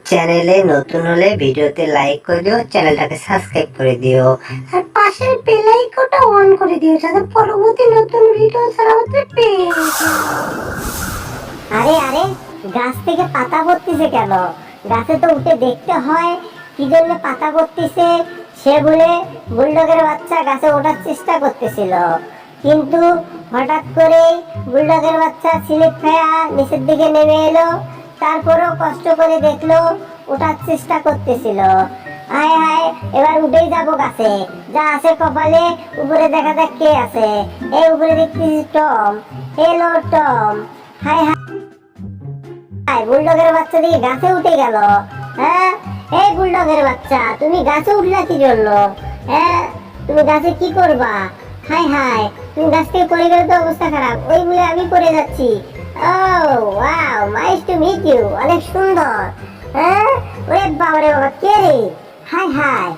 চ্যানেলে নতুন হলে ভিডিওতে লাইক করে দিও, চ্যানেলটাকে সাবস্ক্রাইব করে দিও আর পাশের বেল আইকনটা অন করে দিও যাতে পরবর্তী নতুন ভিডিও ছাড়া হতে পেয়ে যাও। আরে আরে, গাছ থেকে পাতা পড়তেছে কেন? গাছে তো উঠে দেখতে হয় কি জন্য পাতা পড়তেছে। সে বলে বুলডগের বাচ্চা গাছে ওঠার চেষ্টা করতেছিল, কিন্তু হঠাৎ করে বুলডগের বাচ্চা স্লিপ খেয়া নিচের দিকে নেমে এলো। তারপরেও কষ্ট করে দেখলো, ওঠার চেষ্টা করতেছিল। হায় হায়, এবার উঠেই যাবো গাছে, যা আছে কপালে। উপরে দেখা যাক কে আছে। এই উপরে দেখতেছি Tom. Hello Tom. Hi hi, বুলডগের বাচ্চা দিয়ে গাছে উঠে গেল। হ্যাঁ, এই বুলডগের বাচ্চা, তুমি গাছে উঠলা কি জন্য? হ্যাঁ, তুমি গাছে কি করবা? হায় হায়, তুমি গাছ থেকে পড়ে গেলে তো অবস্থা খারাপ। ওই বলে আমি পড়ে যাচ্ছি। Oh wow, nice to meet you. অনেক সুন্দর। হ্যাঁ, ওরে বাবা রে বাবা, কে রে? হায় হায়,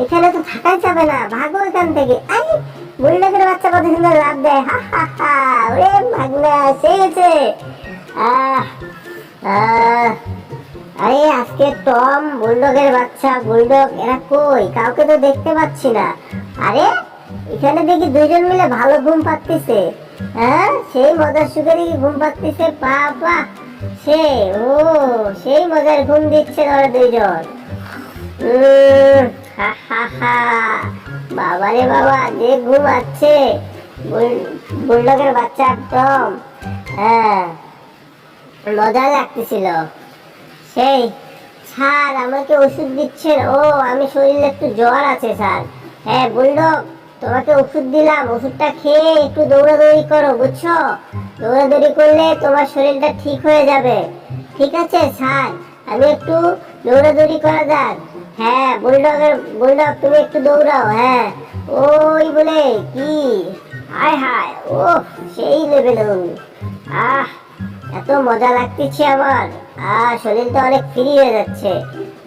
এখানে তো থাকাই যাবে না, ভাগো এখান থেকে। আরে বুলডগের বাচ্চা কত সুন্দর লাভ দেয়। হা হা হা, ওরে ভাগনা এসে গেছে। আহ আরে আজকে টম, বুলডগের বাচ্চা, বুলডগ এরা কই? কাউকে তো দেখতে পাচ্ছি না। আরে এখানে দেখি দুইজন মিলে ভালো ঘুম পাচ্ছে। হ্যাঁ, সেই মজার সুখে দেখি ঘুম পাচ্ছে। বাবা, সেই মজার ঘুম দিচ্ছে ওরা দুইজন। হা হা হা, বাবা রে বাবা, যে ঘুমাচ্ছে বুলডগের বাচ্চা টম। হ্যাঁ, মজা লাগতেছিল সেই। স্যার, আমাকে ওষুধ দিচ্ছেন? ও, আমি শরীরে একটু জ্বর আছে স্যার। হ্যাঁ বুলডগ, তোমাকে ওষুধ দিলাম, ওষুধটা খেয়ে একটু দৌড়াদৌড়ি করো, বুঝছো? দৌড়াদৌড়ি করলে তোমার শরীরটা ঠিক হয়ে যাবে। ঠিক আছে স্যার, আমি একটু দৌড়াদৌড়ি করা যাক। হ্যাঁ বুলডগ, তুমি একটু দৌড়াও। হ্যাঁ, ওই বলে কি, হায় হায়, ও সেই লেভেল। আহ, এত মজা লাগতেছে আমার। শরীরটা অনেক ফ্রি হয়ে যাচ্ছে।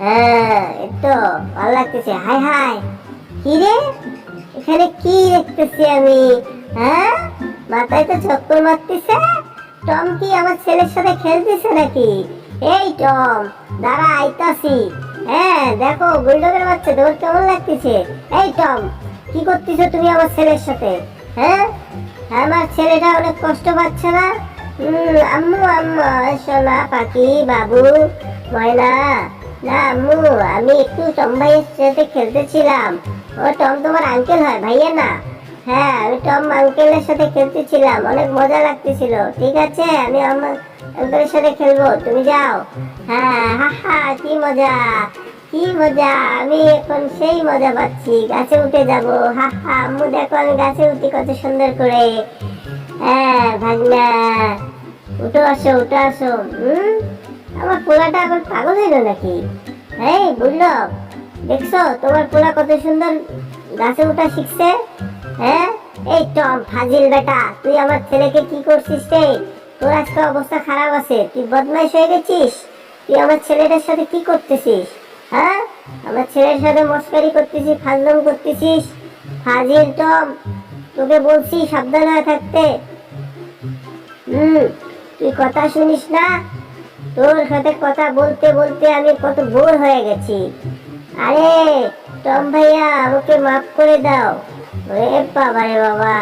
হ্যাঁ, একটু ভালো লাগতেছে। হায় হায়, কি রে, এখানে কি দেখতেছি আমি? হ্যাঁ, মাথায় তো চক্কর মারতেছে। টম কি আমার ছেলের সাথে খেলতেছে নাকি? এই টম, দাঁড়া, আইতাছি। হ্যাঁ দেখো, বুলডগের বাচ্চা, তোমার কেমন লাগতেছে? এই টম, কি করতেছো তুমি আমার ছেলের সাথে? হ্যাঁ, আমার ছেলেটা অনেক কষ্ট পাচ্ছে না? আম্মু আম্মু, সোনা পাখি বাবু ময়না। না আম্মু, আমি একটু টম ভাইয়ের সাথে খেলতেছিলাম। ও টম তোমার আঙ্কেল হয়, ভাইয়া না? হ্যাঁ, আমি টম আঙ্কেলের সাথে খেলতেছিলাম, অনেক মজা লাগতেছিল। ঠিক আছে, আমি আমার আঙ্কেলের সাথে খেলবো, তুমি যাও। হ্যাঁ, হা হা, কি মজা, কি মজা, আমি এখন সেই মজা পাচ্ছি। গাছে উঠে যাব। হা হা, আম্মু দেখো আমি গাছে উঠি কত সুন্দর করে। হ্যাঁ ভাগনা, উঠে আসো উঠে আসো। আমার পোলাটা আবার পাগল হইল নাকি? এই বুলডগ, দেখছো তোমার পোলা কত সুন্দর গাছে উঠা শিখছে? হ্যাঁ, এই টম ফাজিল বেটা, তুই আমার ছেলেকে কি করছিস রে? তোর আজকে অবস্থা খারাপ আছে, তুই বদমাইশ হয়ে গেছিস। তুই আমার ছেলেটার সাথে কি করতেছিস? হ্যাঁ, আমার ছেলের সাথে মস্কারি করতেছিস, ফাজলাম করতেছিস। ফাজিল টম, তোকে বলছি সাবধান হয়ে থাকতে। তুই কথা শুনিস না? তোর সাথে কথা বলতে বলতে আমি কত বোর হয়ে গেছি। আরে টম ভাইয়া, আমাকে মাফ করে দাও। ওরে বাবা রে বাবা,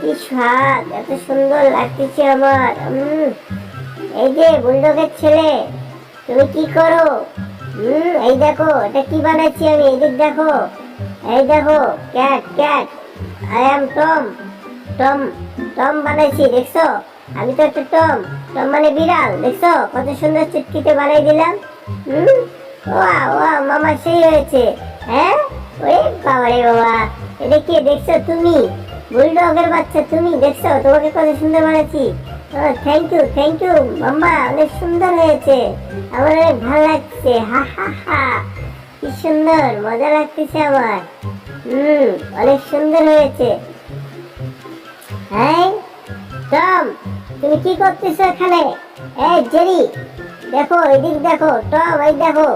কি স্বাদ, এত সুন্দর লাগতেছে আমার। এই যে বুলডগের ছেলে, তুমি কি করো? এই দেখো, এটা কি বানাচ্ছি আমি, এদিক দেখো। এই দেখো, cat cat, I am Tom. Tom Tom বানাইছি, দেখছো? আমি তো একটা টম। টম মানে বিড়াল, দেখছো কত সুন্দর চুটকিতে বানাই দিলাম। ওয়া ওয়া মামা, সেই হয়েছে। হ্যাঁ, ওরে বাবা রে বাবা, এটা কি দেখছো তুমি? বুলডগের বাচ্চা, তুমি দেখছো তোমাকে কত সুন্দর বানাচ্ছি। থ্যাংক ইউ মাম্মা, অনেক সুন্দর হয়েছে, আমার অনেক ভালো লাগছে। হা হা হা, কি সুন্দর, মজা লাগতেছে আমার। অনেক সুন্দর হয়েছে। হ্যাঁ টম, তুমি কি করতেছো এখানে? এই জেরি, দেখো এদিক দেখো। টম, এই দেখো,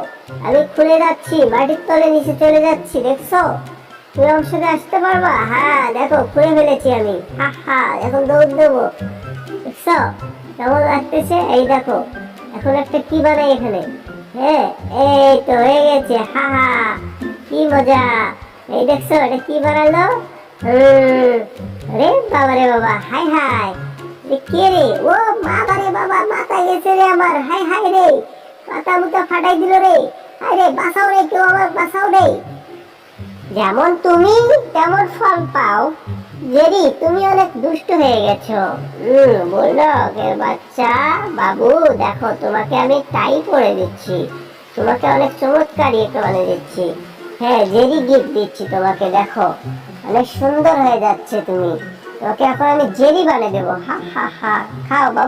আমি খুলে যাচ্ছি, মাটির তলে নিচে চলে যাচ্ছি, দেখছো? তুমি আমার সাথে আসতে পারবা? হ্যাঁ দেখো, খুলে ফেলেছি আমি। হা হা, এখন দৌড় দেবো, দেখছো কেমন লাগতেছে? এই দেখো, এখন একটা কি বানাই এখানে। হ্যাঁ, এই তো হয়ে গেছে, হা হা, কি মজা। এই দেখছো এটা কি বানালো? রে বাবা রে বাবা, হাই হাই, কে রে? ও বাবা রে বাবা, মাথা গেছে রে আমার, হাই হাই রে, মাথা মুথা ফাটাই দিল রে। হাই রে, বাঁচাও রে, কেউ আমার বাঁচাও রে। যেমন তুমি তেমন ফল পাও। জেরি, তুমি অনেক দুষ্ট হয়ে গেছো। বুলডগের বাচ্চা বাবু, দেখো তোমাকে আমি টাই করে দিচ্ছি, তোমাকে অনেক চমৎকার ইয়ে বানিয়ে দিচ্ছি। হ্যাঁ, জেরি গিফট দিচ্ছি তোমাকে, দেখো অনেক সুন্দর হয়ে যাচ্ছে তুমি। তোমাকে এখন আমি জেরি বানিয়ে দেবো, হা হা হা। খাও বাবু।